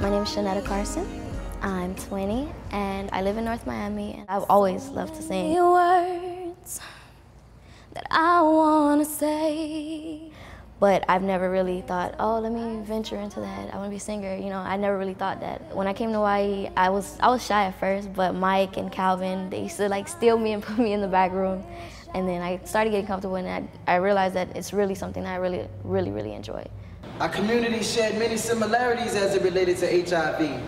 My name is Shanetta Carson. I'm 20 and I live in North Miami, and I've always loved to sing. Words that I want to say, but I've never really thought, oh, let me venture into that. I want to be a singer. You know, I never really thought that. When I came to YE, I was shy at first, but Mike and Calvin, they used to like steal me and put me in the back room. And then I started getting comfortable, and I realized that it's really something that I really enjoy. Our community shared many similarities as it related to HIV.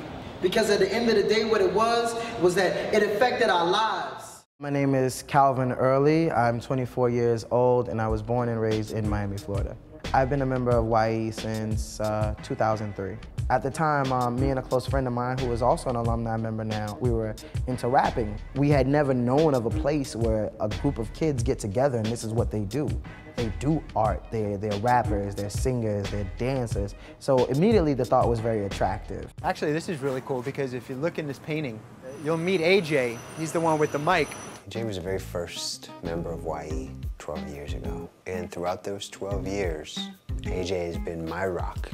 Because at the end of the day, what it was that it affected our lives. My name is Calvin Early. I'm 24 years old, and I was born and raised in Miami, Florida. I've been a member of YE since 2003. At the time, me and a close friend of mine, who is also an alumni member now, we were into rapping. We had never known of a place where a group of kids get together and this is what they do. They do art, they're rappers, they're singers, they're dancers. So immediately the thought was very attractive. Actually, this is really cool because if you look in this painting, you'll meet AJ. He's the one with the mic. AJ was the very first member of YE 12 years ago. And throughout those 12 years, AJ has been my rock.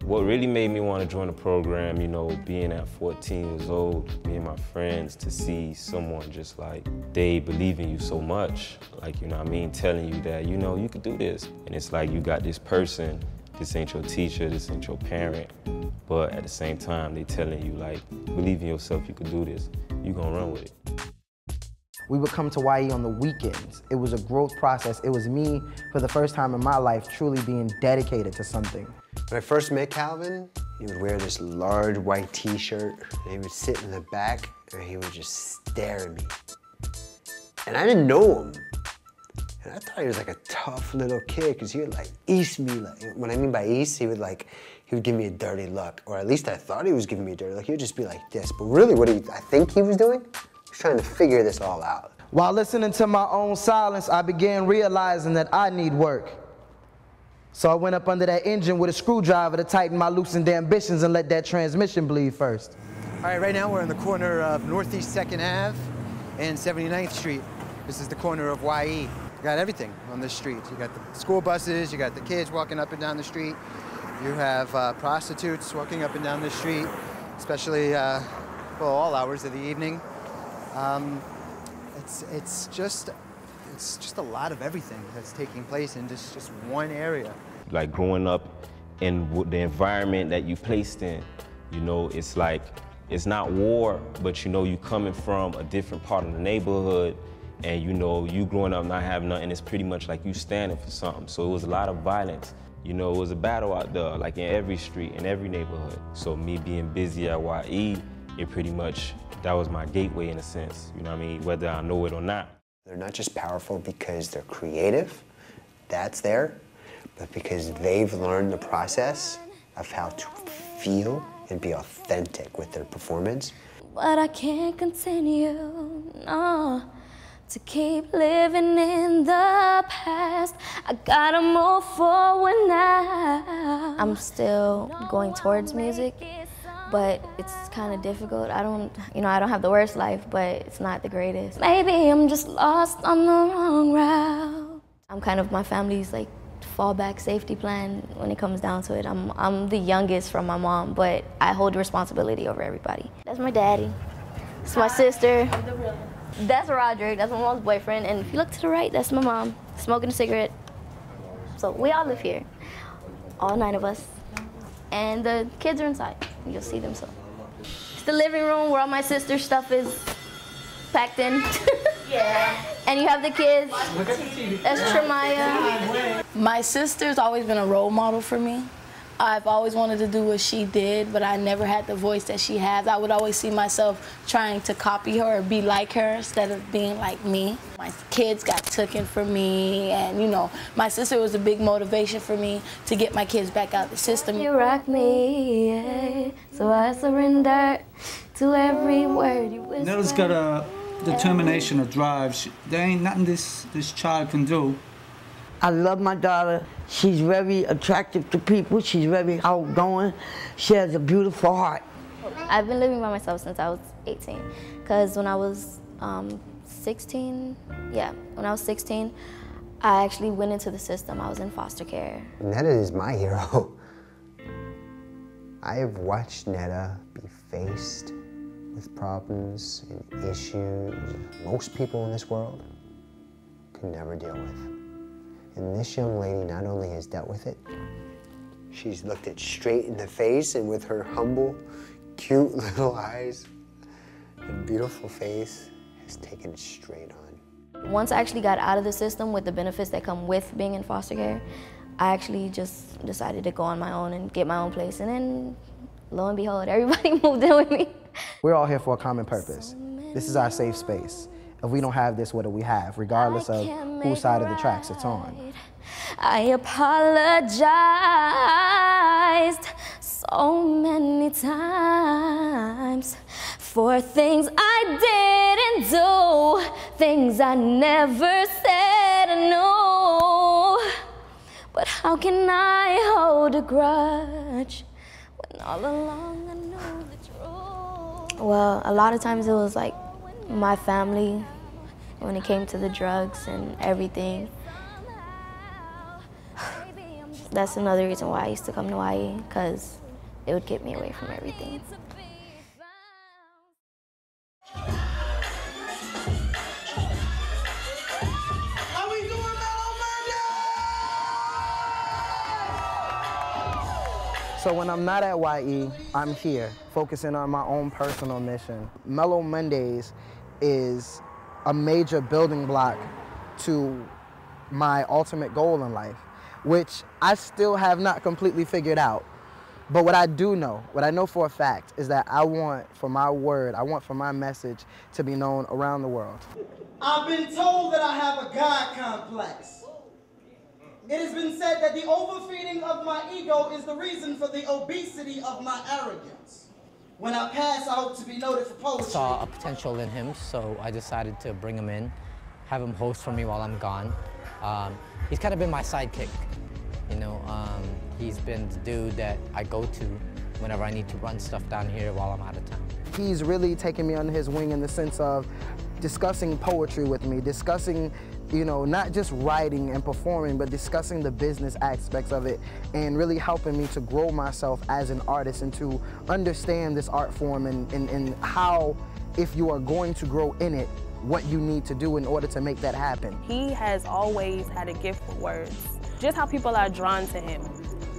What really made me want to join the program, you know, being at 14 years old, me and my friends, to see someone just like, they believe in you so much. Like, you know what I mean, telling you that, you know, you could do this. And it's like you got this person, this ain't your teacher, this ain't your parent, but at the same time, they telling you like, believe in yourself, you could do this, you gonna run with it. We would come to YE on the weekends. It was a growth process. It was me, for the first time in my life, truly being dedicated to something. When I first met Calvin, he would wear this large white t-shirt, and he would sit in the back, and he would just stare at me. And I didn't know him. And I thought he was like a tough little kid, because he would like ease me. Like, what I mean by ease, he would give me a dirty look, or at least I thought he was giving me a dirty look. He would just be like this. But really what I think he was doing, he was trying to figure this all out. While listening to my own silence, I began realizing that I need work. So I went up under that engine with a screwdriver to tighten my loosened ambitions and let that transmission bleed first. All right, right now we're on the corner of Northeast 2nd Ave and 79th Street. This is the corner of YE. You got everything on this street. You got the school buses, you got the kids walking up and down the street. You have prostitutes walking up and down the street, especially well, all hours of the evening. It's just a lot of everything that's taking place in just one area. Like growing up in the environment that you placed in, you know, it's like, it's not war, but you know, you coming from a different part of the neighborhood, and you know, you growing up not having nothing, it's pretty much like you standing for something. So it was a lot of violence. You know, it was a battle out there, like in every street, in every neighborhood. So me being busy at YE, it pretty much, that was my gateway in a sense, you know what I mean, whether I know it or not. They're not just powerful because they're creative, that's there, but because they've learned the process of how to feel and be authentic with their performance. But I can't continue, no, to keep living in the past. I gotta move forward now. I'm still going towards music, but it's kind of difficult. I don't have the worst life, but it's not the greatest. Maybe I'm just lost on the wrong route. I'm kind of my family's like fallback safety plan when it comes down to it. I'm the youngest from my mom, but I hold responsibility over everybody. That's my daddy. It's my sister. That's Roderick, that's my mom's boyfriend. And if you look to the right, that's my mom, smoking a cigarette. So we all live here, all 9 of us. And the kids are inside. You'll see them soon. It's the living room where all my sister's stuff is packed in. Yeah. And you have the kids. That's Tremaya. My sister's always been a role model for me. I've always wanted to do what she did, but I never had the voice that she has. I would always see myself trying to copy her or be like her instead of being like me. My kids got taken from me, and you know, my sister was a big motivation for me to get my kids back out of the system. You rock me, yeah, so I surrender to every word you whisper. Nella's got a determination, a drive. There ain't nothing this child can do. I love my daughter. She's very attractive to people. She's very outgoing. She has a beautiful heart. I've been living by myself since I was 18. Because when I was 16, when I was 16, I actually went into the system. I was in foster care. M.A.D.E is my hero. I have watched Netta be faced with problems and issues most people in this world could never deal with. And this young lady not only has dealt with it, she's looked it straight in the face, and with her humble, cute little eyes and beautiful face, has taken it straight on. Once I actually got out of the system with the benefits that come with being in foster care, I actually just decided to go on my own and get my own place. And then, lo and behold, everybody moved in with me. We're all here for a common purpose. This is our safe space. If we don't have this, what do we have, regardless of whose side of the tracks it's on? I apologized so many times for things I didn't do, things I never said no. But how can I hold a grudge when all along I knew the truth? Well, a lot of times it was like my family when it came to the drugs and everything. That's another reason why I used to come to YE, because it would get me away from everything. So when I'm not at YE, I'm here, focusing on my own personal mission. Mellow Mondays is a major building block to my ultimate goal in life, which I still have not completely figured out. But what I do know, what I know for a fact, is that I want for my word, I want for my message to be known around the world. I've been told that I have a God complex. It has been said that the overfeeding of my ego is the reason for the obesity of my arrogance. When I pass, I hope to be noted for poetry. I saw a potential in him, so I decided to bring him in, have him host for me while I'm gone. He's kind of been my sidekick, you know. He's been the dude that I go to whenever I need to run stuff down here while I'm out of town. He's really taken me under his wing in the sense of discussing poetry with me, discussing, you know, not just writing and performing, but discussing the business aspects of it and really helping me to grow myself as an artist and to understand this art form and how, if you are going to grow in it, what you need to do in order to make that happen. He has always had a gift for words. Just how people are drawn to him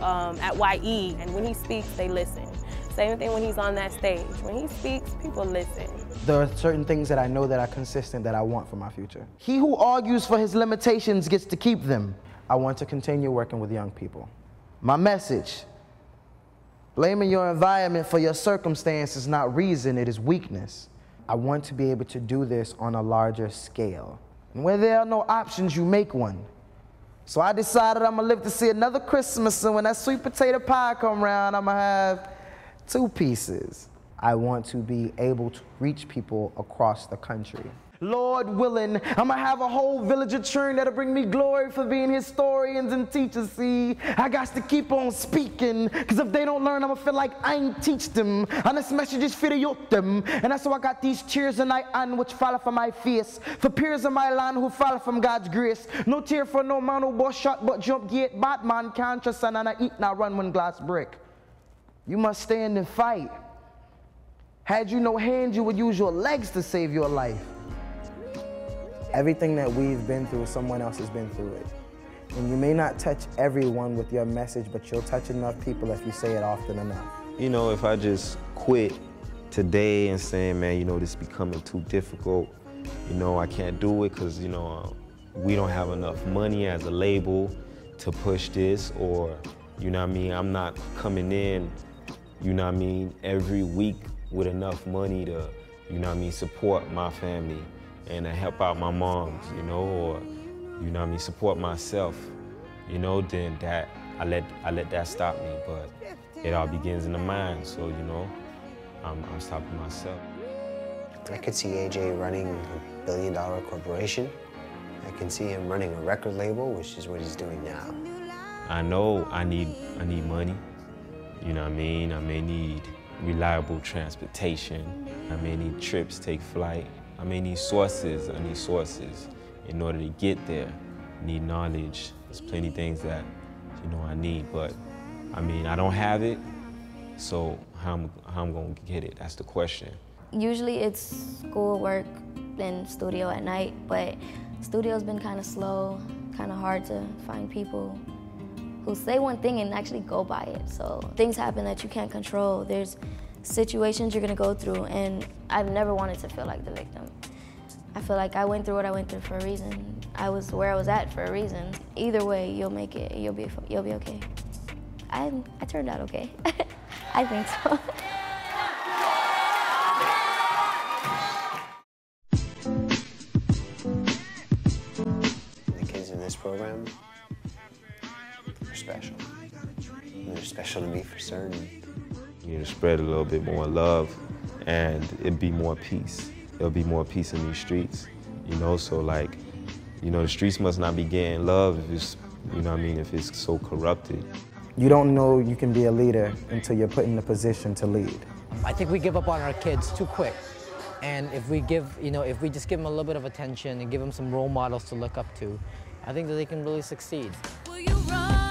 at YE, and when he speaks, they listen. Same thing when he's on that stage. When he speaks, people listen. There are certain things that I know that are consistent that I want for my future. He who argues for his limitations gets to keep them. I want to continue working with young people. My message: blaming your environment for your circumstance is not reason, it is weakness. I want to be able to do this on a larger scale. And where there are no options, you make one. So I decided I'm gonna live to see another Christmas, and when that sweet potato pie come around, I'm gonna have 2 pieces. I want to be able to reach people across the country. Lord willing, I'm gonna have a whole village of children that'll bring me glory for being historians and teachers. See, I got to keep on speaking, because if they don't learn, I'm gonna feel like I ain't teach them. And this message is for the youth them. And that's why I got these tears in my hand which fall from my face. For peers of my land who fall from God's grace. No tear for no man who bust shot but jump gate. Bad man can't trust and I eat now run one glass brick. You must stand and fight. Had you no hands, you would use your legs to save your life. Everything that we've been through, someone else has been through it. And you may not touch everyone with your message, but you'll touch enough people if you say it often enough. You know, if I just quit today and saying, man, you know, this is becoming too difficult, you know, I can't do it because, you know, we don't have enough money as a label to push this, or, you know what I mean, I'm not coming in, you know what I mean, every week with enough money to, you know what I mean, support my family and to help out my moms, you know, or, you know what I mean, support myself, you know, then that, I let that stop me, but it all begins in the mind, so, you know, I'm stopping myself. I could see AJ running a billion-dollar corporation. I can see him running a record label, which is what he's doing now. I know I need money, you know what I mean? I may need reliable transportation. I may need trips, take flight. I may need sources. I need sources in order to get there. I need knowledge. There's plenty of things that, you know, I need, but I mean, I don't have it, So how I'm gonna get it? That's the question. Usually it's school, work, and studio at night, but studio's been kind of slow, kind of hard to find people who say one thing and actually go by it. So things happen that you can't control. There's situations you're gonna go through, and I've never wanted to feel like the victim. I feel like I went through what I went through for a reason. I was where I was at for a reason. Either way, you'll make it, you'll be okay. I turned out okay. I think so. The kids in this program are special. And they're special to me for certain. You need to spread a little bit more love, and it'd be more peace. There'll be more peace in these streets, you know? So like, you know, the streets must not be getting love if it's, you know what I mean, if it's so corrupted. You don't know you can be a leader until you're put in the position to lead. I think we give up on our kids too quick. And if we give, you know, if we just give them a little bit of attention and give them some role models to look up to, I think that they can really succeed. Will you run?